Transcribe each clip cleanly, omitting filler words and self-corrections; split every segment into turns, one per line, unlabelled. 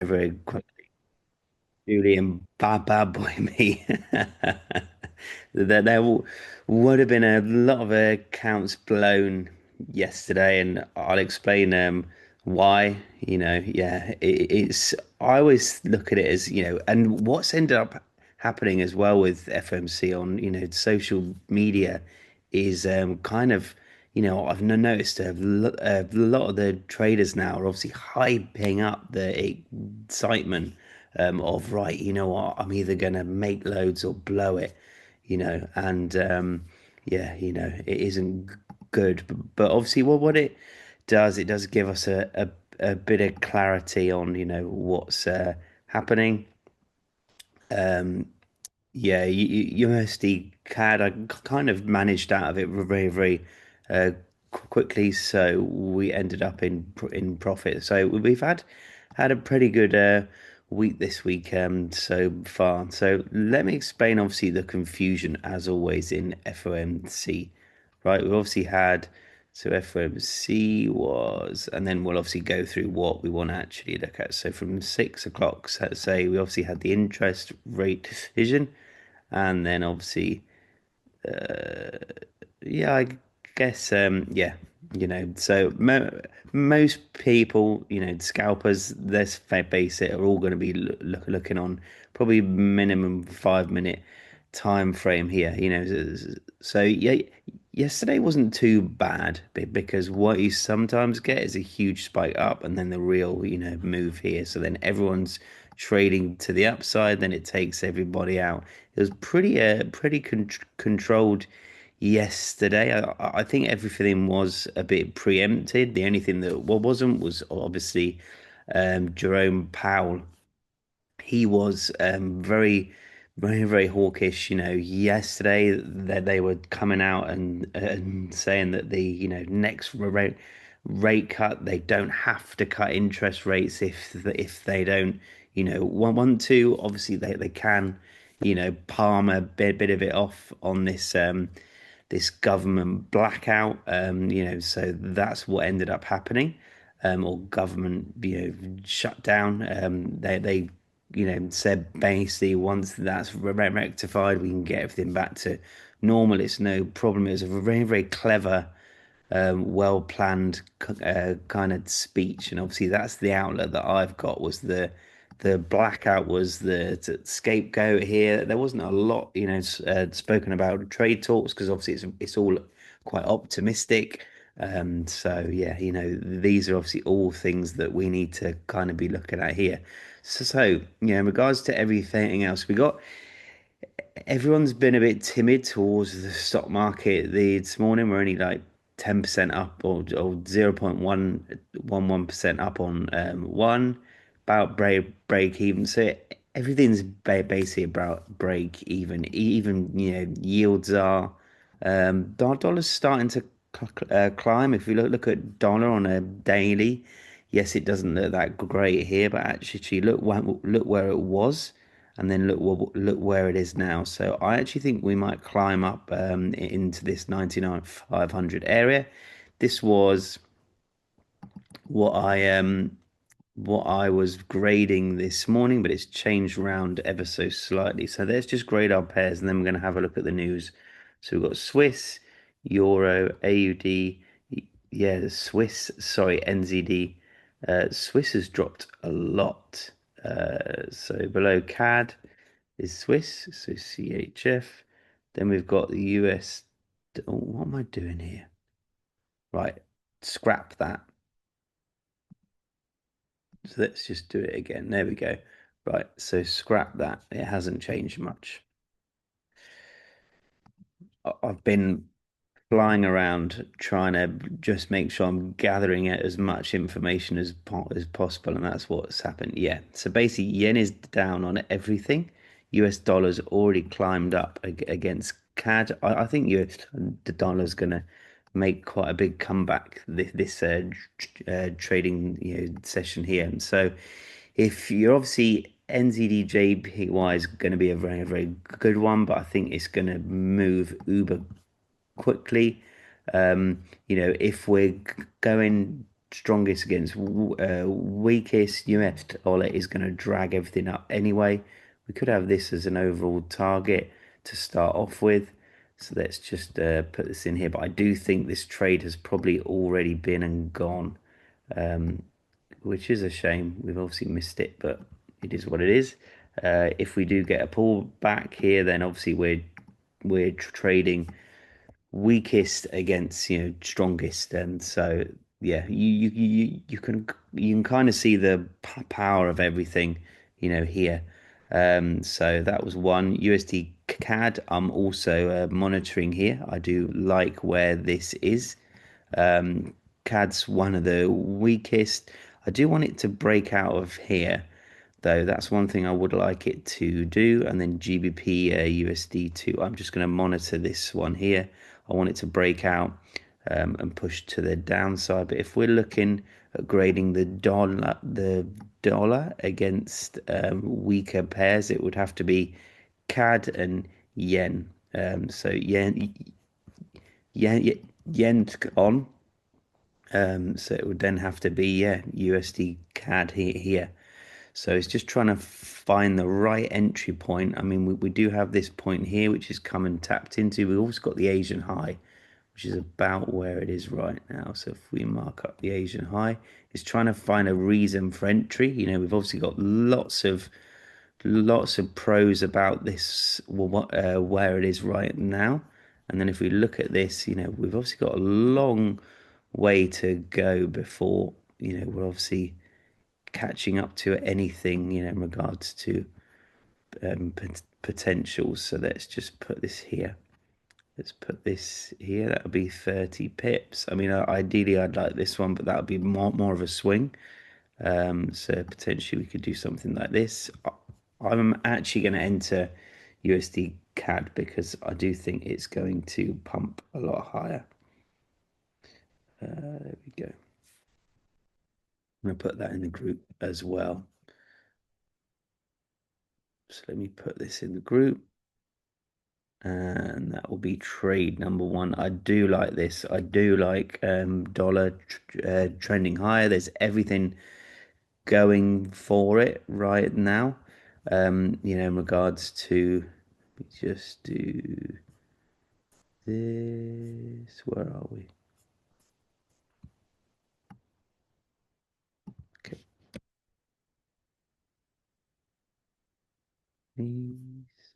very quickly. Julian, bad boy me. There would have been a lot of accounts blown yesterday, and I'll explain why. Yeah, it's. I always look at it as and what's ended up happening as well with FMC on social media is kind of I've noticed a lot of the traders now are obviously hyping up the excitement of right, you know what, I'm either gonna make loads or blow it, and yeah, it isn't good, but obviously what it does give us a bit of clarity on what's happening. Yeah, University CAD, I kind of managed out of it very, very quickly, so we ended up in profit. So we've had a pretty good week this week so far. So let me explain, obviously, the confusion as always in FOMC, right? We obviously had so FOMC was, and then we'll obviously go through what we want to actually look at. So from 6 o'clock, say we obviously had the interest rate decision, and then obviously, yeah, I guess, yeah, so most people, scalpers, let's face it, are all going to be looking on probably minimum 5 minute time frame here, so yeah, yesterday wasn't too bad because what you sometimes get is a huge spike up and then the real, move here. So then everyone's trading to the upside, then it takes everybody out. It was pretty controlled yesterday. I think everything was a bit preempted. The only thing that wasn't was obviously Jerome Powell. He was very hawkish. Yesterday they were coming out and saying that the next rate cut, they don't have to cut interest rates if they don't want to. Obviously they can palm a bit of it off on this government blackout. So that's what ended up happening, or government, shut down. They said basically once that's rectified, we can get everything back to normal. It's no problem. It was a very, very clever, well planned kind of speech, and obviously that's the outlet that I've got was the blackout was the scapegoat here. There wasn't a lot, spoken about trade talks because obviously it's all quite optimistic. So yeah, these are obviously all things that we need to kind of be looking at here. So in regards to everything else, we got everyone's been a bit timid towards the stock market this morning. We're only like 10% up or 0.111% up on one, about break even. So everything's basically about break even. Even yields are dollar's starting to climb. If you look at dollar on a daily, yes, it doesn't look that great here, but actually look where it was, and then look where it is now. So I actually think we might climb up into this 99,500 area. This was what I was grading this morning, but it's changed around ever so slightly. So let's just grade our pairs, and then we're going to have a look at the news. So we've got Swiss, Euro, AUD. Yeah, the Swiss, sorry, NZD. Swiss has dropped a lot. So below CAD is Swiss, so CHF. Then we've got the US. Oh, what am I doing here? Right, scrap that. So let's just do it again. There we go. Right, so scrap that. It hasn't changed much. I've been flying around trying to just make sure I'm gathering out as much information as possible, and that's what's happened. Yeah. So basically, yen is down on everything. US dollar's already climbed up against CAD. I think the dollar's gonna make quite a big comeback this trading session here. And so, if you're obviously NZD is going to be a very, very good one, but I think it's going to move uber quickly. If we're going strongest against weakest. US dollar is going to drag everything up anyway. We could have this as an overall target to start off with. So let's just put this in here. But I do think this trade has probably already been and gone, which is a shame. We've obviously missed it, but it is what it is. If we do get a pull back here, then obviously we're trading weakest against strongest, and so yeah, you can kind of see the power of everything here. So that was one. USD CAD I'm also monitoring here. I do like where this is. CAD's one of the weakest. I do want it to break out of here, though. That's one thing I would like it to do. And then GBP USD 2. I'm just going to monitor this one here. I want it to break out and push to the downside. But if we're looking at grading the dollar against weaker pairs, it would have to be CAD and yen. So yen's on. So it would then have to be, yeah, USD CAD here. So it's just trying to find the right entry point. I mean, we do have this point here, which is come and tapped into. We've also got the Asian high, which is about where it is right now. So if we mark up the Asian high, it's trying to find a reason for entry. We've obviously got lots of pros about this, where it is right now. And then if we look at this, we've obviously got a long way to go before, we're obviously catching up to anything, in regards to potentials. So let's just put this here. Let's put this here. That would be 30 pips. I mean, ideally, I'd like this one, but that would be more of a swing. So potentially we could do something like this. I'm actually going to enter USD CAD because I do think it's going to pump a lot higher. There we go. I'm going to put that in the group as well. So let me put this in the group. And that will be trade number one. I do like this. I do like dollar trending higher. There's everything going for it right now. In regards to, let me just do this. Where are we? Okay.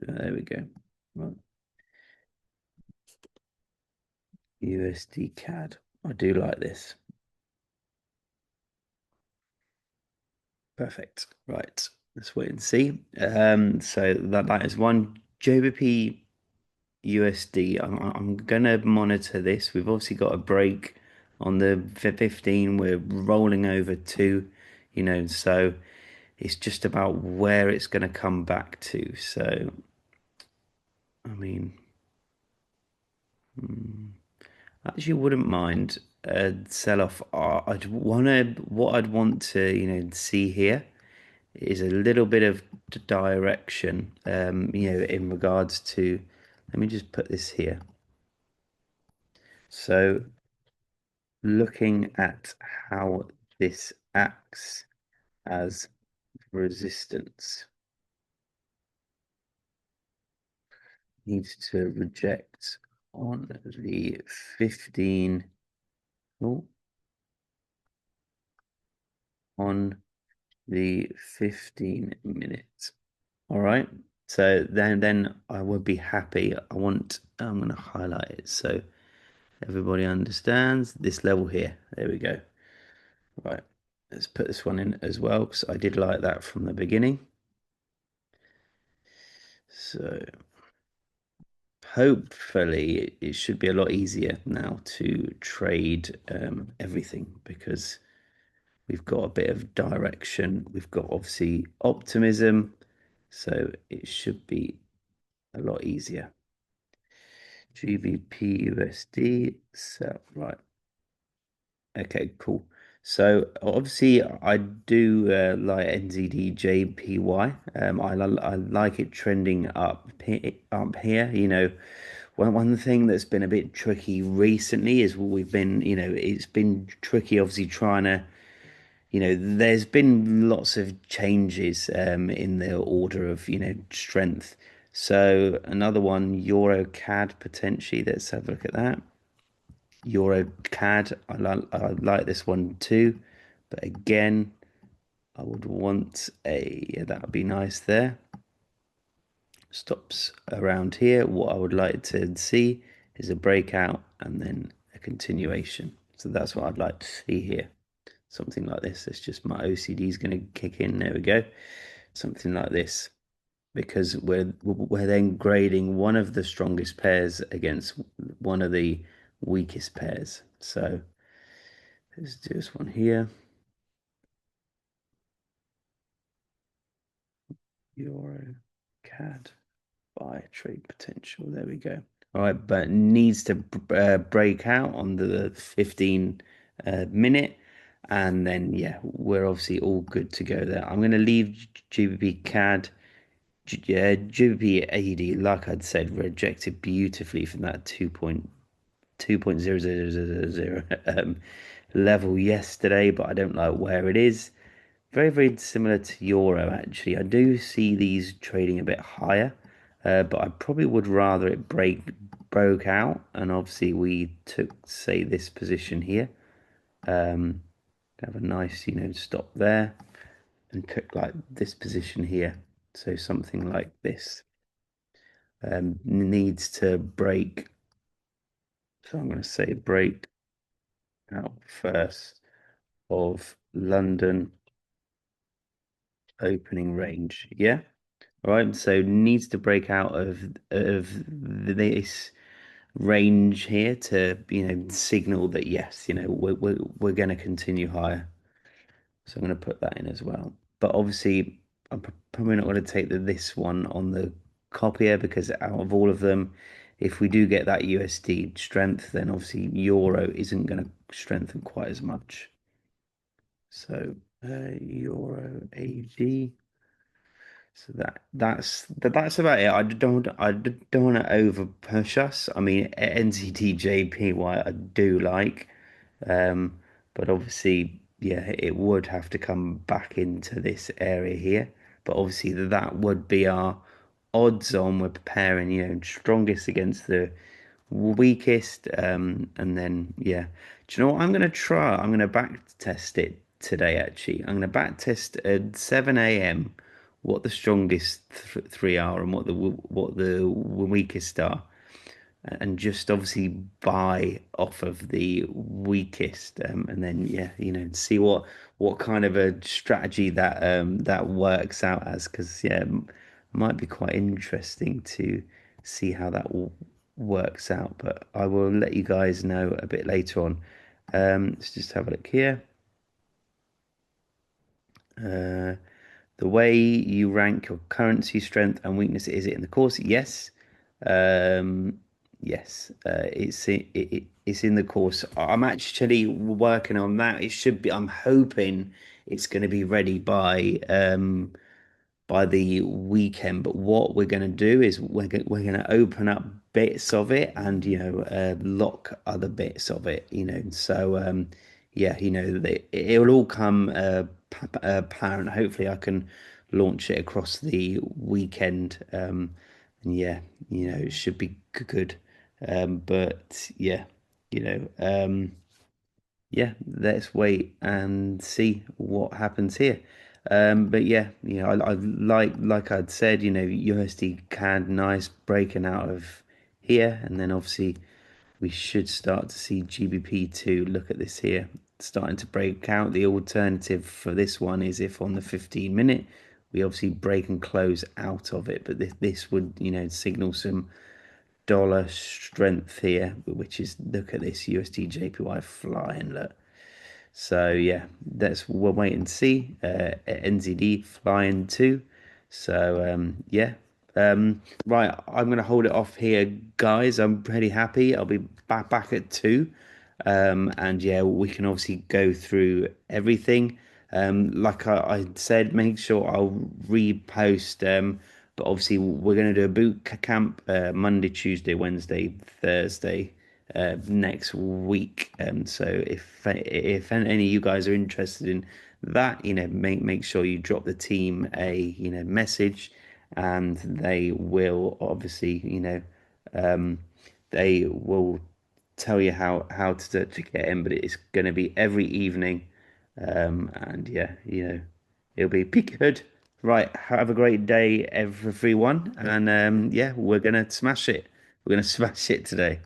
There we go. Right. USD CAD. I do like this. Perfect. Right. Let's wait and see. So that is one. JBP USD. I'm gonna monitor this. We've obviously got a break on the 15. We're rolling over two, so it's just about where it's gonna come back to. So, I mean, I actually wouldn't mind a sell-off. What I'd want to, see here is a little bit of direction, in regards to. Let me just put this here. So looking at how this acts as resistance, needs to reject on the 15, oh, on the 15 minutes. All right. So then I would be happy. I'm going to highlight it so everybody understands this level here. There we go. Right. Let's put this one in as well because I did like that from the beginning. So hopefully it should be a lot easier now to trade everything because we've got a bit of direction. We've got obviously optimism, so it should be a lot easier. GBP USD, so right. Okay, cool. So obviously I do like NZD JPY. I like it trending up here. one thing that's been a bit tricky recently is we've been, it's been tricky, obviously trying to, there's been lots of changes in the order of, strength. So another one, Euro CAD potentially. Let's have a look at that. Euro CAD. I like this one too, but again, I would want yeah, that would be nice there. Stops around here. What I would like to see is a breakout and then a continuation. So that's what I'd like to see here. Something like this. It's just my OCD is going to kick in. There we go. Something like this, because we're then grading one of the strongest pairs against one of the weakest pairs. So let's do this one here. Euro CAD buy trade potential. There we go. All right, but needs to break out on the 15 minute, and then yeah, we're obviously all good to go there. I'm going to leave GBP CAD. Yeah, GBP AD, like I'd said, rejected beautifully from that 2.00000 level yesterday, but I don't like where it is. Very, very similar to Euro, actually. I do see these trading a bit higher, but I probably would rather it broke out, and obviously we took, say, this position here. Um, have a nice, stop there, and took like this position here. So something like this needs to break. So I'm going to say break out first of London opening range. Yeah. All right. So needs to break out of this range here to signal that yes, we're going to continue higher. So I'm going to put that in as well. But obviously, I'm probably not going to take this one on the copier, because out of all of them, if we do get that USD strength, then obviously Euro isn't going to strengthen quite as much. So Euro AD. So that's about it. I don't want to over push us. I mean, NZD I do like, um, but obviously, yeah, it would have to come back into this area here. But obviously, that would be our odds on. We're preparing, strongest against the weakest, and then yeah. Do you know what I'm gonna try? I'm gonna back test it today. Actually, I'm gonna back test at 7 a.m. what the strongest three are and what the weakest are, and just obviously buy off of the weakest, and then yeah, see what kind of a strategy that works out as, because yeah, might be quite interesting to see how that works out. But I will let you guys know a bit later on. Let's just have a look here. Uh, the way you rank your currency strength and weakness, is it in the course? Yes. Um, yes, it's in the course. I'm actually working on that. It should be. I'm hoping it's going to be ready by the weekend. But what we're going to do is we're going to open up bits of it and lock other bits of it. So yeah, it'll all come apparent. Hopefully, I can launch it across the weekend. And yeah, it should be good. But yeah, you know. Yeah, let's wait and see what happens here. But yeah, I like I'd said, USD CAD nice breaking out of here, and then obviously we should start to see GBP2. Look at this here, starting to break out. The alternative for this one is if on the 15-minute we obviously break and close out of it, but this would signal some dollar strength here, which is, look at this USD JPY flying. Look. So yeah, we'll wait and see. NZD flying too. So yeah. Right, I'm gonna hold it off here, guys. I'm pretty happy. I'll be back at 2. And yeah, we can obviously go through everything. Like I said, make sure I'll repost But obviously, we're going to do a camp Monday, Tuesday, Wednesday, Thursday next week. So if any of you guys are interested in that, make sure you drop the team a message, and they will obviously they will tell you how to get in. But it's going to be every evening, and yeah, it'll be good. Right, have a great day, everyone, and yeah, we're gonna smash it. We're gonna smash it today.